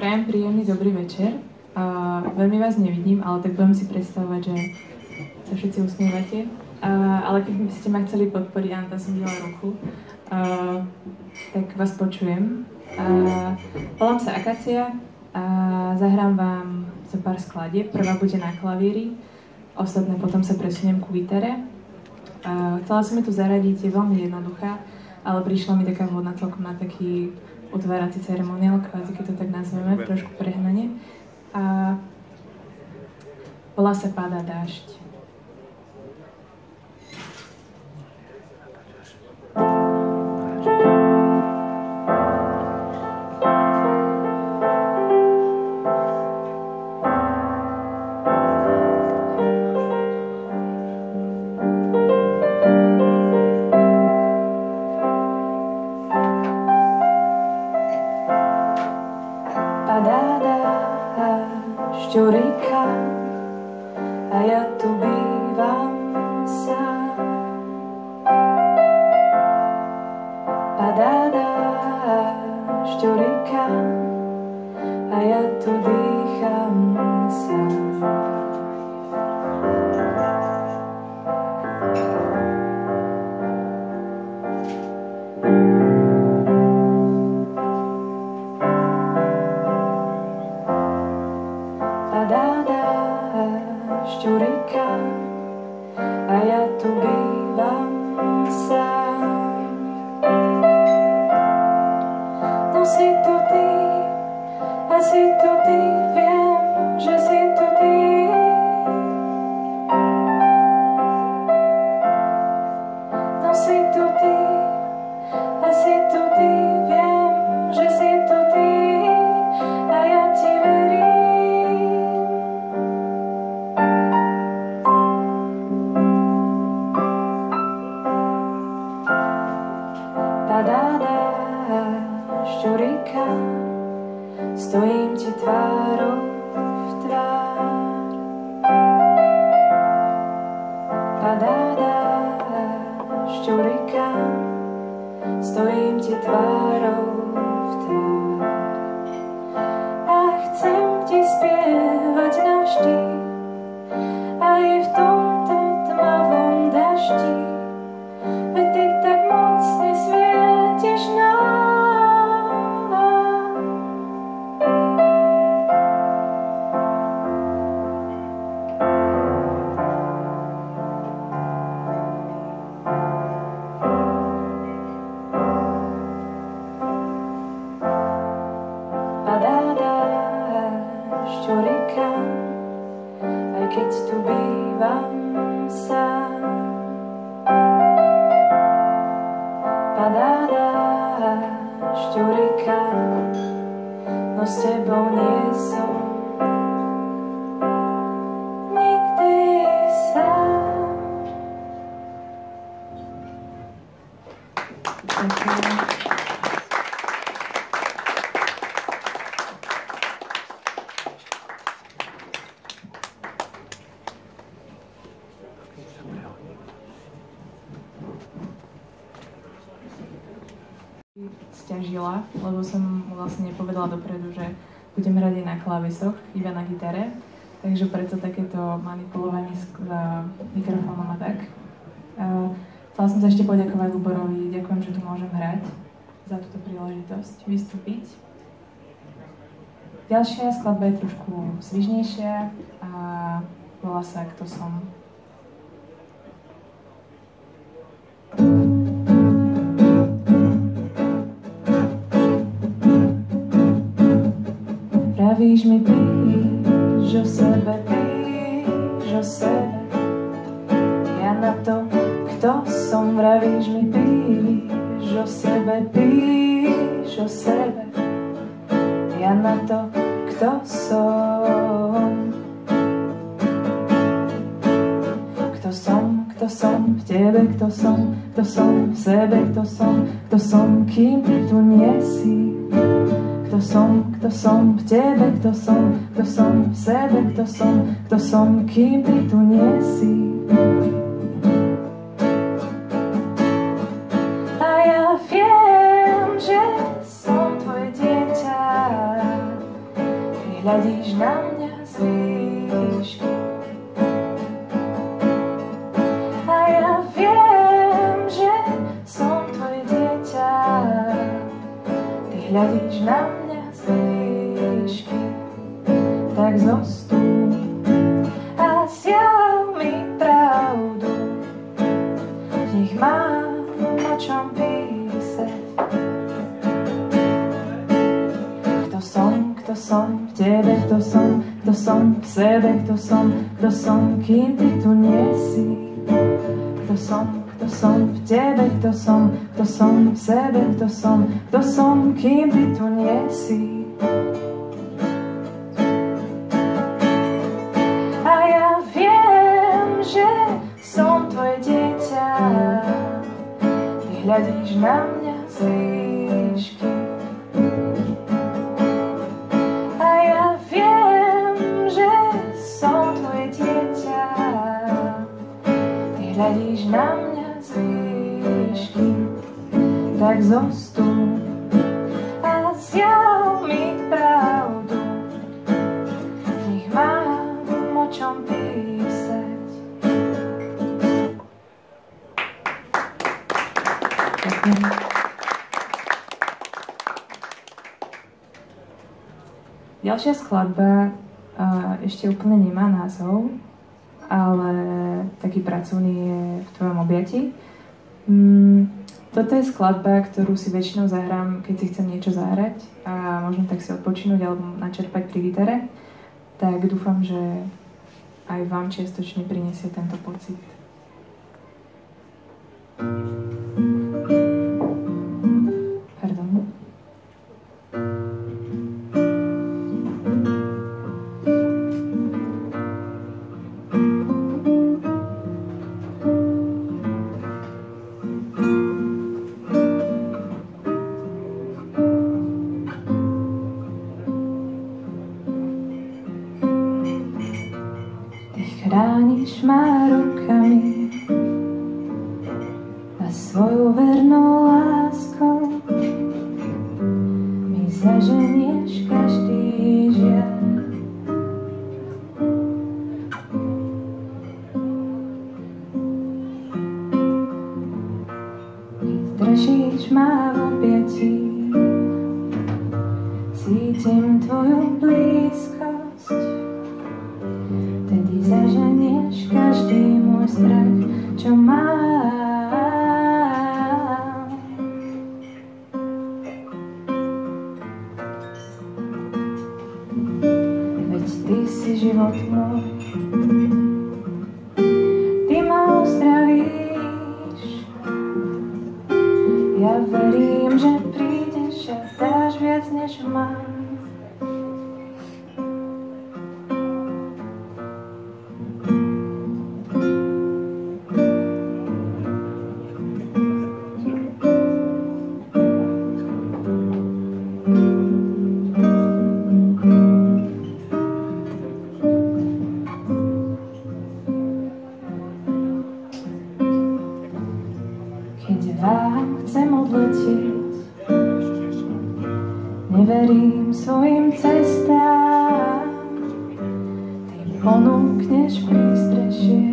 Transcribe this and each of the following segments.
Prajem príjemný dobrý večer. Veľmi vás nevidím, ale tak budem si predstavovať, že sa všetci usmievate. Ale keby ste ma chceli podporiť, áno, tam som videla ruku, tak vás počujem. Volám sa Akácia a zahrám vám zo pár skladieb. Prvá bude na klavíri, ostatné potom sa presuniem ku gitare. Chcela som ju tu zaradiť, je veľmi jednoduchá, ale prišla mi taká vhodná celkom na taký otvárací ceremoniál, kvázi, keď to tak nazveme, trošku prehnane. A volá sa Padá dážď. Šťuríka a ja tu bývam sám. Padá šťuríka a ja tu dýcham sám. Šťuríka a ja tu bývam sám. No si tu ty, a si tu ty, viem, že si tu ty. No si tu ty, a si tu ty, viem, že si tu ty, a ja ti verím. Šťuríka, stojím ti tvárou v tvár. Padá šťuríka, stojím ti tvárou v tvár. A chcem ti spievať navždy, aj v tomto tmavom daždi, veď ty tak mocne svietiš nám. Šťuríka, aj keď tu bývam sám. Padá šťuríka, no s tebou nie som nikdy sám. Sťažila, lebo som mu vlastne nepovedala dopredu, že budem hrať aj na klávesoch, iba na gitare, takže preto takéto manipulovanie s mikrofónom a tak. Chcela som sa ešte poďakovať Luborovi, ďakujem, že tu môžem hrať, za túto príležitosť vystúpiť. Ďalšia skladba je trošku svižnejšia a volá sa Kto som. Pravíš mi, píš o sebe, ja na to, kto som. Pravíš mi, píš o sebe, ja na to, kto som. Kto som v tebe, kto som v sebe, kto som, kým ty tu nie si. Kto som v tebe, kto som v sebe, kto som, kým ty tu nie si. A ja viem, že som tvoje dieťa, hľadíš na mňa z výšky. A ja viem, že som tvoje dieťa. Ty hľadíš na mňa z výšky. Tak zostúp a zjav mi pravdu. Nech mám o čom písať. Kto som v tebe, kto som v sebe, kto som, kým ty tu nie si. Kto som v tebe, kto som v sebe, kto som, kým ty tu nie si. A ja viem, že som tvoje dieťa. Ty hľadíš na mňa z výšky. A ja viem, že som tvoje dieťa. Ty hľadíš na mňa z výšky. Tak zostúp a zjav mi pravdu. Nech mám o čom písať. Ďalšia skladba ešte úplne nemá názov, ale taký pracovný je V tvojom objatí. Toto je skladba, ktorú si väčšinou zahrám, keď si chcem niečo zahrať a možno tak si odpočinúť alebo načerpať pri gitare. Tak dúfam, že aj vám čiastočne prinesie tento pocit. Pardon. Chrániš ma rukami a svojou vernou láskou mi zaženieš každý žiaľ. Keď držíš ma v objatí, cítim tvoju blízkosť. Tedy zaženieš každý môj strach, čo mám. Veď ty si život môj, ty ma uzdravíš. Ja verím, že prídeš a dáš viac než mám. Keď vám chcem odletieť, neverím svojim cestám. Ty ponúkneš prístrešie,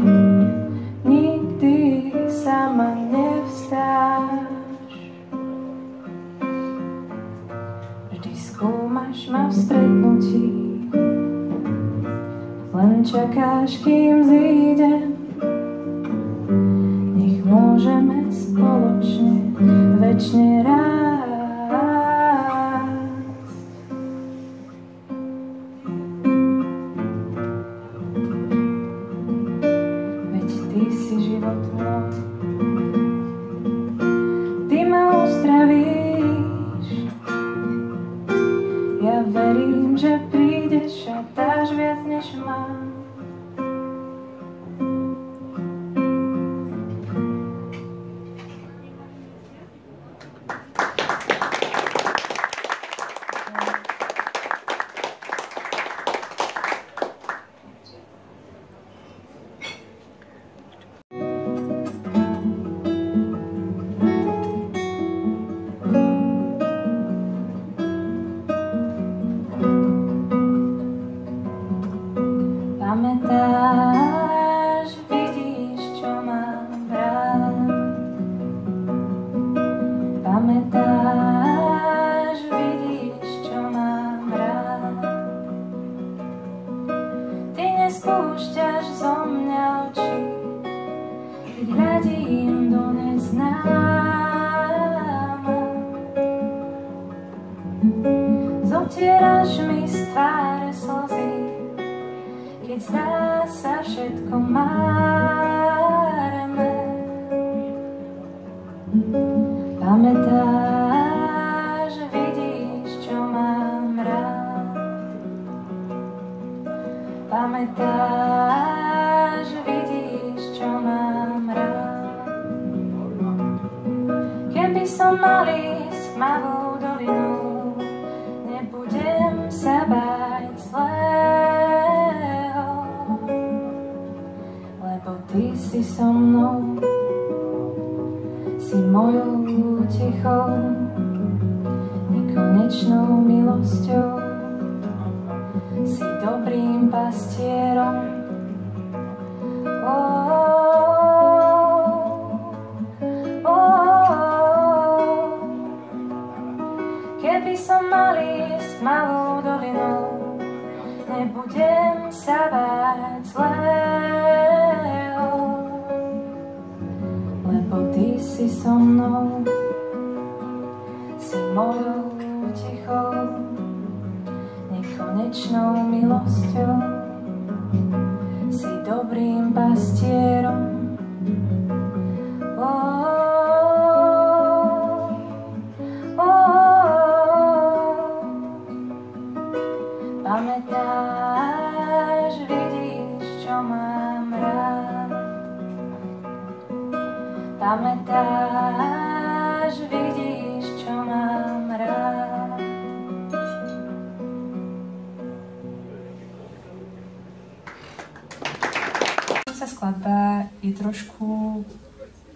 nikdy sama nevstáš. Vždy skúmaš ma v stretnutí, len čakáš, kým zídem. Nech môžeme spoločne večne rásť. Veď ty si život môj, ty ma uzdravíš. Ja verím, že prídeš a dáš viac než mám. Pamätáš, vidíš, čo mám rád. Ty nespúšťaš zo mňa oči, keď hľadím do neznáma. Zotieraš mi z tváre slzy, keď zdá sa všetko márne. Pamätáš, vidíš, čo mám rád. Pamätáš, vidíš, čo mám rád. Keby som mal ísť tmavou dolinou, nebudem sa báť zlého, lebo ty si so mnou, si mojou tichou, nekonečnou milosťou, si dobrým pastierom. Keby som mal ísť malou dolinou, nebudem sa báť zlého, lebo ty si so mnou, si mojou tichou, nekonečnou milosťou, si dobrým pastierom. Pamätáš, vidíš, čo mám rád. Pamätáš, vidíš, čo mám rád. Tá skladba je trošku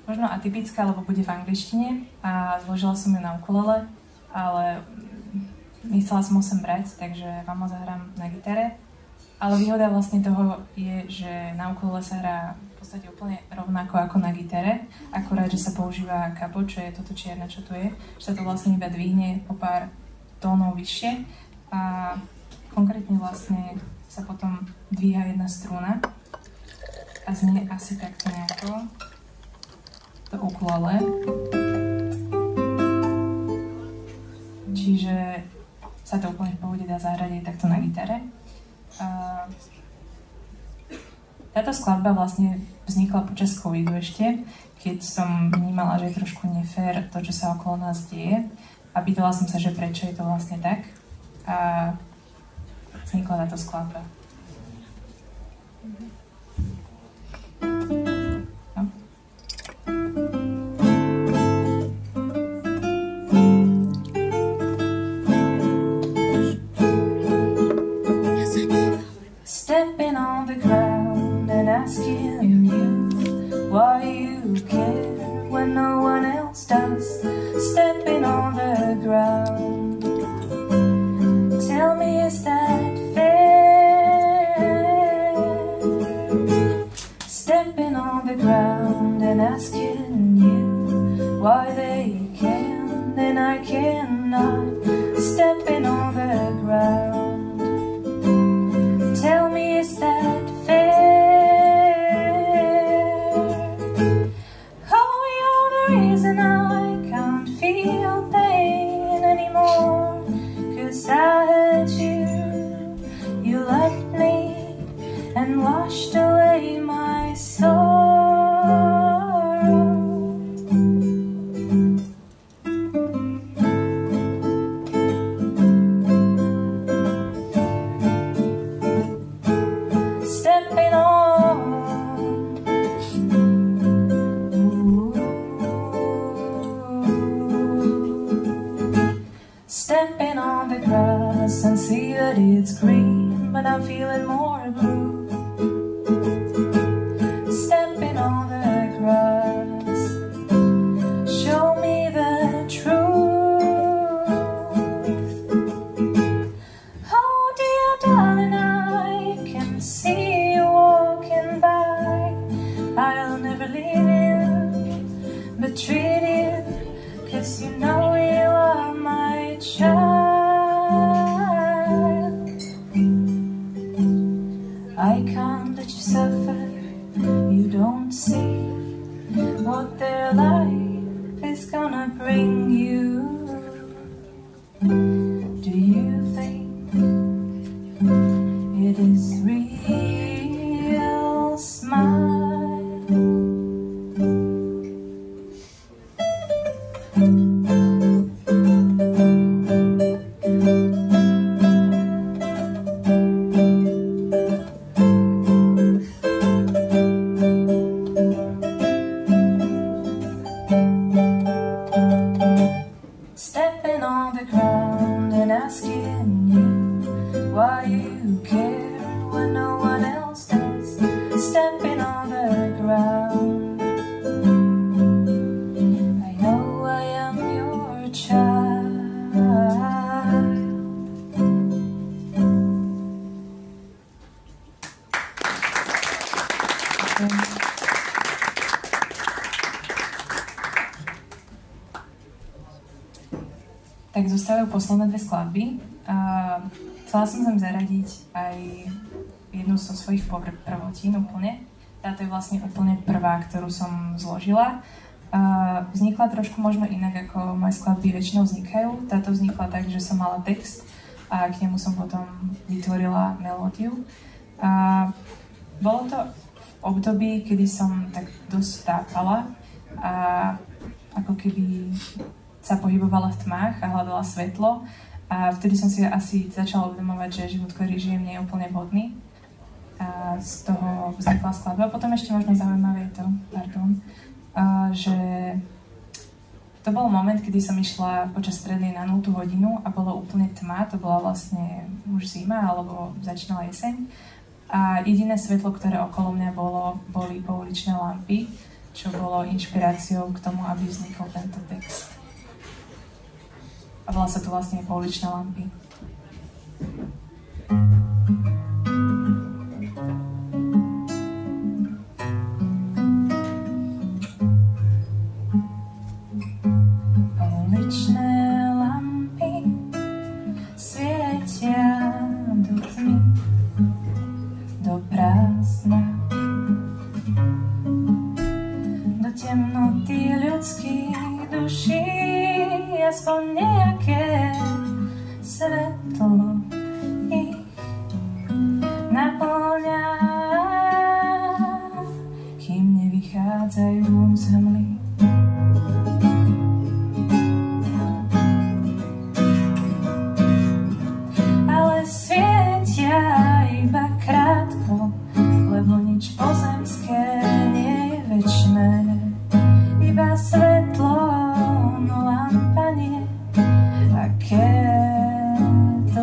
možno atypická, lebo bude v angličtine a zložila som ju na ukulele, ale nechcela som ho sem brať, takže vám ho zahrám na gitare. Ale výhoda vlastne toho je, že na ukulele sa hrá v podstate úplne rovnako ako na gitare, akorát, že sa používa kapo, čo je toto čierne, čo tu je, že sa to vlastne iba dvihne o pár tónov vyššie a konkrétne vlastne sa potom dvíha jedna struna a znie asi takto nejako to ukulele. Čiže sa to úplne v pohode dá zahrať aj takto na gitare. Táto skladba vlastne vznikla počas covidu ešte, keď som vnímala, že je trošku nefér to, čo sa okolo nás deje a pýtala som sa, že prečo je to vlastne tak a vznikla táto skladba. Stepping on the ground and asking you why you care when no one else does. Stepping on the ground, tell me, is that fair? Stepping on the ground and asking you why they can and I cannot. Stepping on the ground, tell me, is that fair? Oh, you're the reason I can't feel pain anymore, 'cause I had you, you left me and washed away my sorrow. Stepping on the grass and see that it's green, but I'm feeling more blue. Stepping on the grass, show me the truth. Oh dear darling, I can see you walking by. I'll never leave you, but treat you, 'cause you know bring you. Do you think it is real smile? Stepping on the ground and asking you why you care when no one else does. Stepping on the ground, I know I am your child. Tak zostávajú posledné dve skladby. Chcela som sem zaradiť aj jednu zo svojich prvotín úplne. Táto je vlastne úplne prvá, ktorú som zložila. Vznikla trošku možno inak, ako moje skladby väčšinou vznikajú. Táto vznikla tak, že som mala text a k nemu som potom vytvorila melódiu. Bolo to v období, kedy som tak dosť tápala a ako keby sa pohybovala v tmách a hľadala svetlo a vtedy som si asi začala uvedomovať, že život, ktorý žijem, nie je úplne vhodný a z toho vznikla skladba. Potom ešte možno zaujímavé je to, že to bol moment, kedy som išla počas strednej na 0. hodinu a bolo úplne tma, to bola vlastne už zima alebo začínala jeseň a jediné svetlo, ktoré okolo mňa boli pouličné lampy, čo bolo inšpiráciou k tomu, aby vznikol tento text. A volá sa to vlastne Pouličné lampy. Pouličné lampy svietia do tmy, do prázdna, do temnoty ľudských duší. Aspoň nejaké svetlo ich naplňa, kým nevychádzajú z hmly. Ale svietia iba krátko, lebo nič pozemské nie je večné, iba svetlo.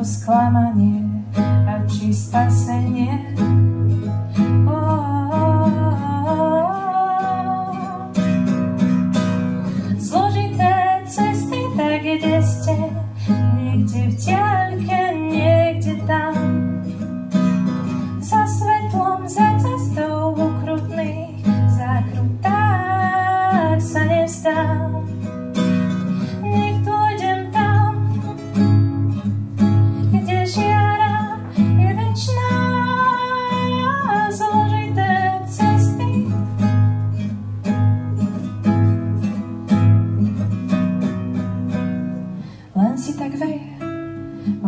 Sklamanie a či spasenie. Zložité cesty, tak kde ste, niekde v diaľke, niekde tam. Za svetlom, za cestou v ukrutných zákrutách sa nevzdám.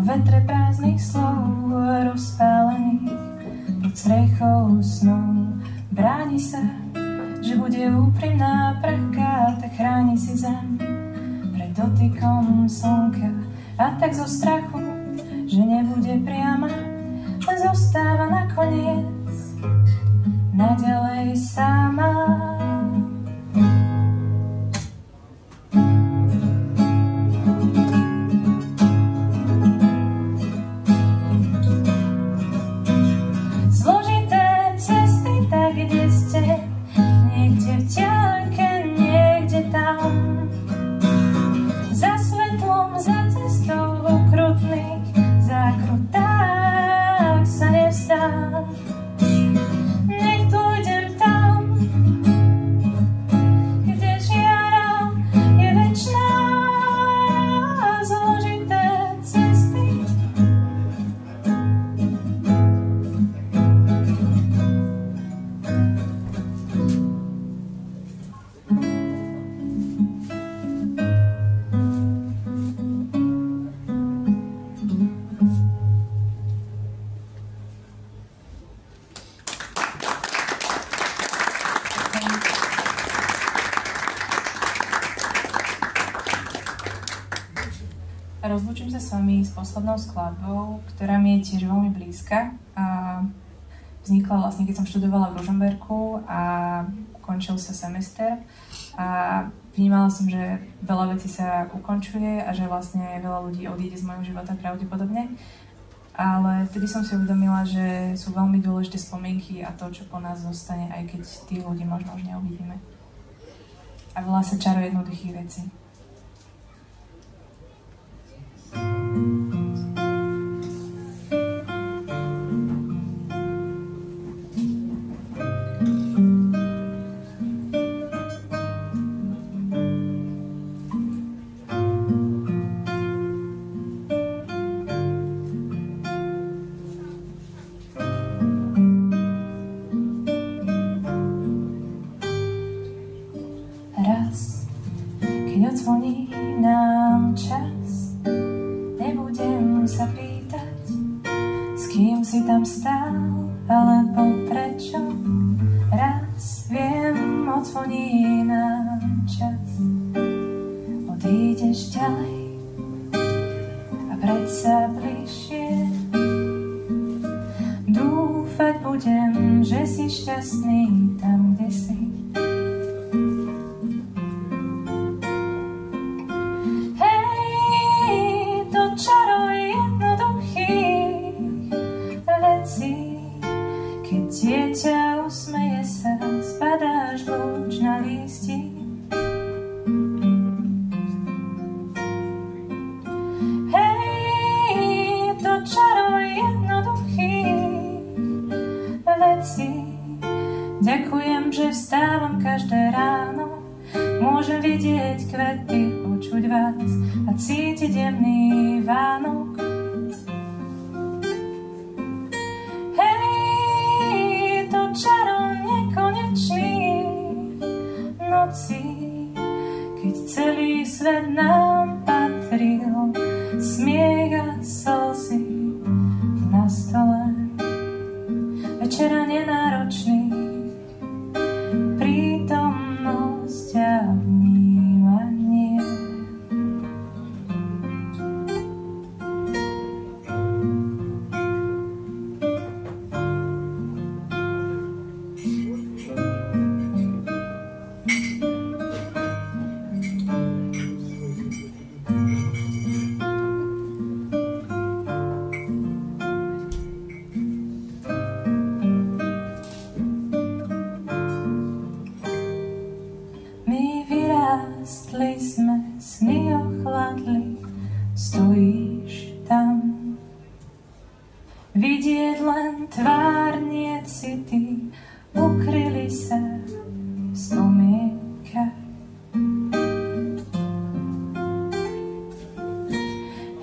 Vetre prázdnych slov rozpálených pod strechou snov. Bráni sa, že bude úprimná prchka, tak chráni si zem pred dotykom slnka. A tak zo strachu, že nebude priama, len zostáva nakoniec naďalej sama. Nech dôjdem tam, Rozlúčim sa s vami s poslednou skladbou, ktorá mi je tiež veľmi blízka. Vznikla vlastne, keď som študovala v Ružomberku a končil sa semester. A vnímala som, že veľa vecí sa ukončuje a že vlastne veľa ľudí odíde z môjho života pravdepodobne. Ale vtedy som si uvedomila, že sú veľmi dôležité spomienky a to, čo po nás zostane, aj keď tých ľudí možno už neuvidíme. A volá sa Čaro jednoduchých vecí. Raz, keď odzvoní nám čas, nebudem sa pýtať, s kým si tam stál, alebo prečo. Raz viem, odzvoní nám čas, odídeš ďalej a predsa bližšie. Dúfať budem, že si šťastný tam, kde si. Keď dieťa usmeje sa, spadáš lúč na lístik. Hej, to čaro jednoduchých vecí. Ďakujem, že vstávam každé ráno, môžem vidieť kvety, počuť vás a cítiť jemný Vánok. Keď celý svet nám patril, smiech a slzy na stole, večera nenáročný, prítomnosť a vnímanie. Vyrástli sme, sny ochladli, stojíš tam. Vidieť len tvár, nie city, ukryli sa v spomienkach.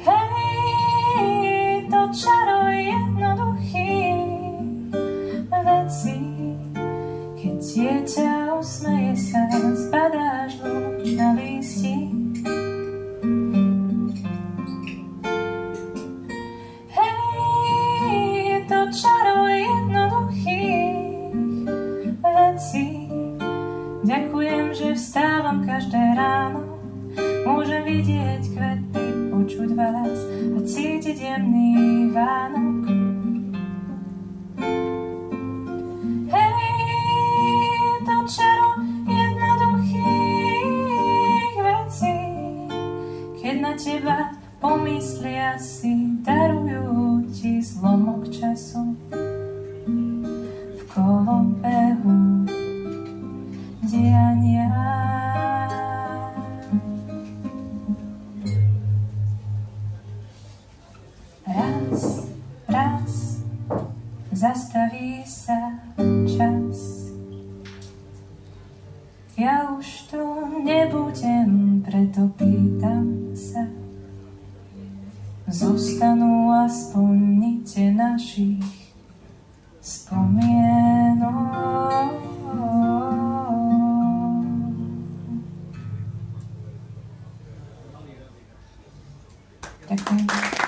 Hej, to čaro jednoduchých vecí. Keď dieťa usmeje sa, spadáš lúč na lístik. Hej, to čaro jednoduchých vecí. Ďakujem, že vstávam každé ráno, môžem vidieť kvety, počuť vás a cítiť jemný Vánok. Keď na teba pomyslia si, darujú ti zlomok času v kolobehu diania. Raz zastaví sa čas. Ja už tu nebudem, preto pýtam sa. Zostanú aspoň nite našich spomienok. Ďakujem.